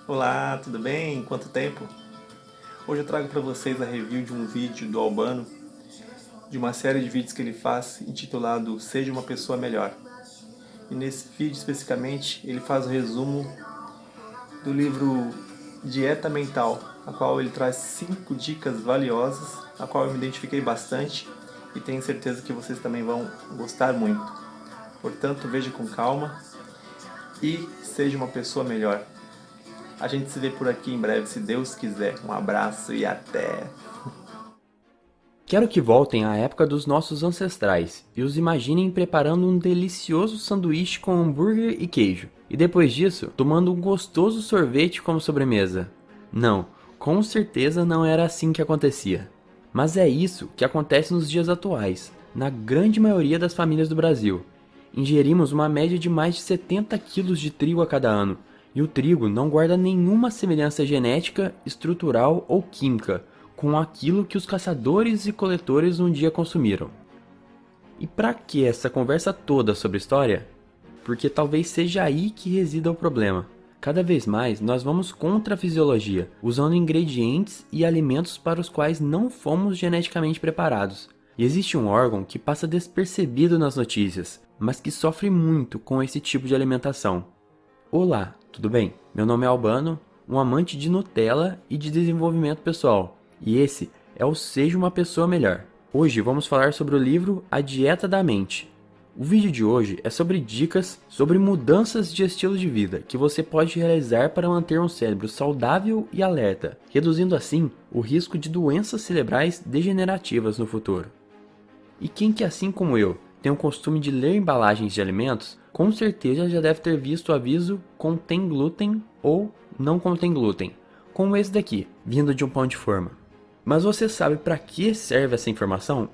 Olá, tudo bem? Quanto tempo? Hoje eu trago para vocês a review de um vídeo do Albano, de uma série de vídeos que ele faz intitulado Seja uma Pessoa Melhor. E nesse vídeo especificamente ele faz o resumo do livro Dieta Mental, a qual ele traz 5 dicas valiosas, a qual eu me identifiquei bastante e tenho certeza que vocês também vão gostar muito. Portanto, veja com calma e seja uma pessoa melhor. A gente se vê por aqui em breve, se Deus quiser. Um abraço e até! Quero que voltem à época dos nossos ancestrais e os imaginem preparando um delicioso sanduíche com hambúrguer e queijo, e depois disso, tomando um gostoso sorvete como sobremesa. Não, com certeza não era assim que acontecia. Mas é isso que acontece nos dias atuais, na grande maioria das famílias do Brasil. Ingerimos uma média de mais de 70 quilos de trigo a cada ano, e o trigo não guarda nenhuma semelhança genética, estrutural ou química com aquilo que os caçadores e coletores um dia consumiram. E para que essa conversa toda sobre história? Porque talvez seja aí que resida o problema. Cada vez mais nós vamos contra a fisiologia, usando ingredientes e alimentos para os quais não fomos geneticamente preparados. E existe um órgão que passa despercebido nas notícias, mas que sofre muito com esse tipo de alimentação. Olá, tudo bem? Meu nome é Albano, um amante de Nutella e de desenvolvimento pessoal. E esse é o Seja uma Pessoa Melhor. Hoje vamos falar sobre o livro A Dieta da Mente. O vídeo de hoje é sobre dicas sobre mudanças de estilo de vida que você pode realizar para manter um cérebro saudável e alerta, reduzindo assim o risco de doenças cerebrais degenerativas no futuro. E quem que, assim como eu, tem o costume de ler embalagens de alimentos, com certeza já deve ter visto o aviso contém glúten ou não contém glúten, como esse daqui, vindo de um pão de forma. Mas você sabe para que serve essa informação?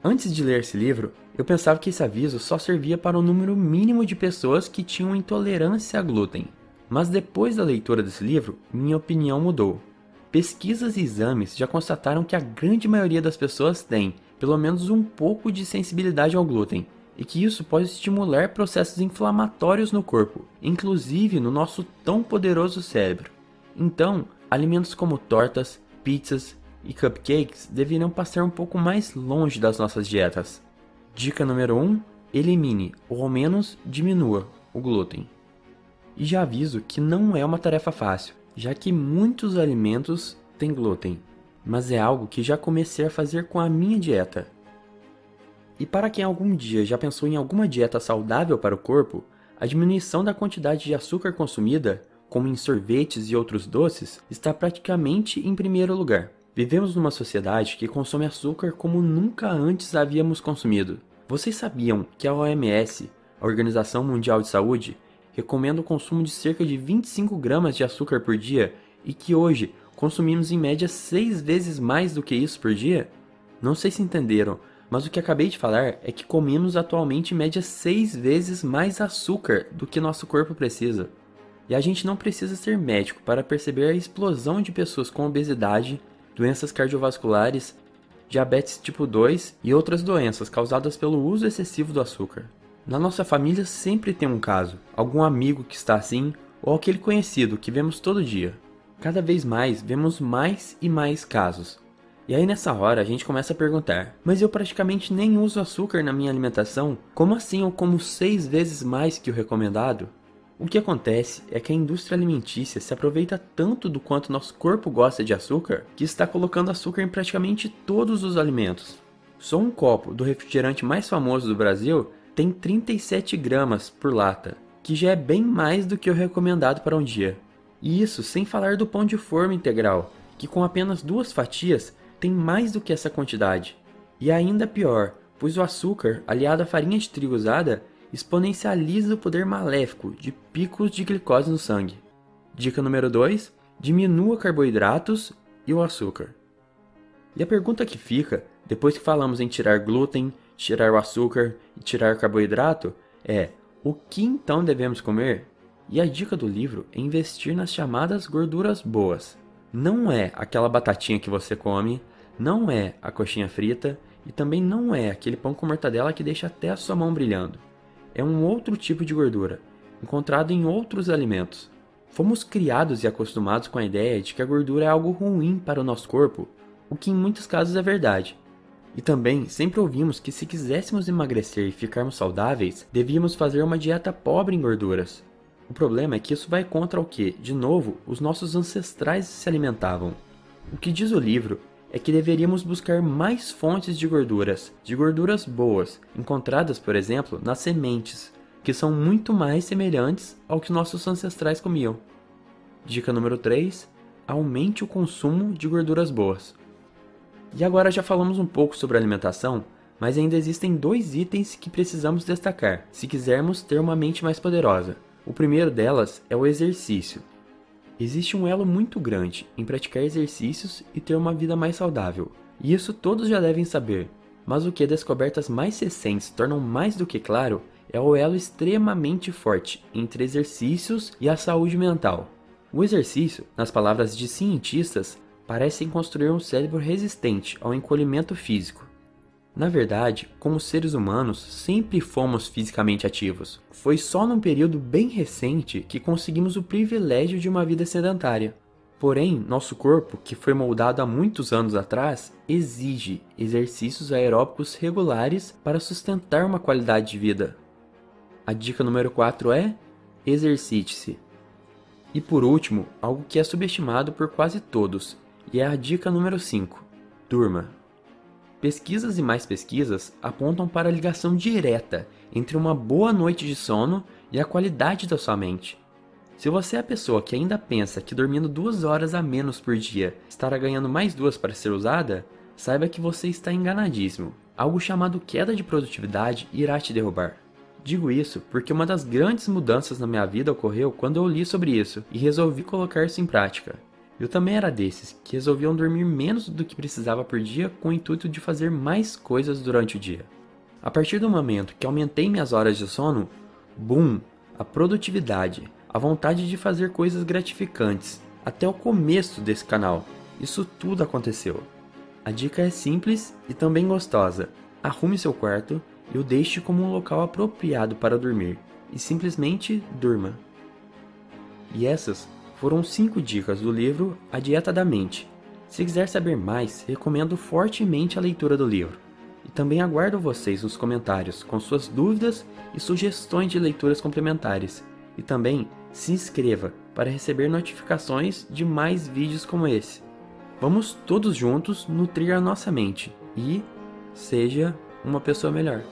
Antes de ler esse livro, eu pensava que esse aviso só servia para um número mínimo de pessoas que tinham intolerância a glúten. Mas depois da leitura desse livro, minha opinião mudou. Pesquisas e exames já constataram que a grande maioria das pessoas tem, pelo menos um pouco de sensibilidade ao glúten, e que isso pode estimular processos inflamatórios no corpo, inclusive no nosso tão poderoso cérebro. Então, alimentos como tortas, pizzas e cupcakes deveriam passar um pouco mais longe das nossas dietas. Dica número 1: elimine, ou ao menos diminua, o glúten. E já aviso que não é uma tarefa fácil, já que muitos alimentos têm glúten, mas é algo que já comecei a fazer com a minha dieta. E para quem algum dia já pensou em alguma dieta saudável para o corpo, a diminuição da quantidade de açúcar consumida, como em sorvetes e outros doces, está praticamente em primeiro lugar. Vivemos numa sociedade que consome açúcar como nunca antes havíamos consumido. Vocês sabiam que a OMS, a Organização Mundial de Saúde, recomenda o consumo de cerca de 25 gramas de açúcar por dia e que hoje consumimos em média 6 vezes mais do que isso por dia? Não sei se entenderam, mas o que acabei de falar é que comemos atualmente em média 6 vezes mais açúcar do que nosso corpo precisa. E a gente não precisa ser médico para perceber a explosão de pessoas com obesidade, doenças cardiovasculares, diabetes tipo 2 e outras doenças causadas pelo uso excessivo do açúcar. Na nossa família sempre tem um caso, algum amigo que está assim, ou aquele conhecido que vemos todo dia. Cada vez mais vemos mais e mais casos. E aí nessa hora a gente começa a perguntar, mas eu praticamente nem uso açúcar na minha alimentação, como assim eu como 6 vezes mais que o recomendado? O que acontece é que a indústria alimentícia se aproveita tanto do quanto nosso corpo gosta de açúcar, que está colocando açúcar em praticamente todos os alimentos. Só um copo do refrigerante mais famoso do Brasil tem 37 gramas por lata, que já é bem mais do que o recomendado para um dia. E isso sem falar do pão de forma integral, que com apenas 2 fatias tem mais do que essa quantidade. E ainda pior, pois o açúcar, aliado à farinha de trigo usada, exponencializa o poder maléfico de picos de glicose no sangue. Dica número 2: diminua carboidratos e o açúcar. E a pergunta que fica, depois que falamos em tirar glúten, tirar o açúcar e tirar carboidrato, é: o que então devemos comer? E a dica do livro é investir nas chamadas gorduras boas. Não é aquela batatinha que você come, não é a coxinha frita e também não é aquele pão com mortadela que deixa até a sua mão brilhando. É um outro tipo de gordura, encontrado em outros alimentos. Fomos criados e acostumados com a ideia de que a gordura é algo ruim para o nosso corpo, o que em muitos casos é verdade. E também sempre ouvimos que se quiséssemos emagrecer e ficarmos saudáveis, devíamos fazer uma dieta pobre em gorduras. O problema é que isso vai contra o que, de novo, os nossos ancestrais se alimentavam. O que diz o livro é que deveríamos buscar mais fontes de gorduras boas, encontradas, por exemplo, nas sementes, que são muito mais semelhantes ao que nossos ancestrais comiam. Dica número 3. Aumente o consumo de gorduras boas. E agora já falamos um pouco sobre alimentação, mas ainda existem 2 itens que precisamos destacar, se quisermos ter uma mente mais poderosa. O primeiro delas é o exercício. Existe um elo muito grande em praticar exercícios e ter uma vida mais saudável. E isso todos já devem saber, mas o que descobertas mais recentes tornam mais do que claro é o elo extremamente forte entre exercícios e a saúde mental. O exercício, nas palavras de cientistas, parece construir um cérebro resistente ao encolhimento físico. Na verdade, como seres humanos, sempre fomos fisicamente ativos. Foi só num período bem recente que conseguimos o privilégio de uma vida sedentária. Porém, nosso corpo, que foi moldado há muitos anos atrás, exige exercícios aeróbicos regulares para sustentar uma qualidade de vida. A dica número 4 é: exercite-se. E por último, algo que é subestimado por quase todos, e é a dica número 5: durma. Pesquisas e mais pesquisas apontam para a ligação direta entre uma boa noite de sono e a qualidade da sua mente. Se você é a pessoa que ainda pensa que dormindo 2 horas a menos por dia estará ganhando mais 2 para ser usada, saiba que você está enganadíssimo. Algo chamado queda de produtividade irá te derrubar. Digo isso porque uma das grandes mudanças na minha vida ocorreu quando eu li sobre isso e resolvi colocar isso em prática. Eu também era desses que resolviam dormir menos do que precisava por dia com o intuito de fazer mais coisas durante o dia. A partir do momento que aumentei minhas horas de sono, boom, a produtividade, a vontade de fazer coisas gratificantes, até o começo desse canal, isso tudo aconteceu. A dica é simples e também gostosa: arrume seu quarto e o deixe como um local apropriado para dormir, e simplesmente durma. E essas foram 5 dicas do livro A Dieta da Mente. Se quiser saber mais, recomendo fortemente a leitura do livro. E também aguardo vocês nos comentários com suas dúvidas e sugestões de leituras complementares. E também se inscreva para receber notificações de mais vídeos como esse. Vamos todos juntos nutrir a nossa mente e seja uma pessoa melhor.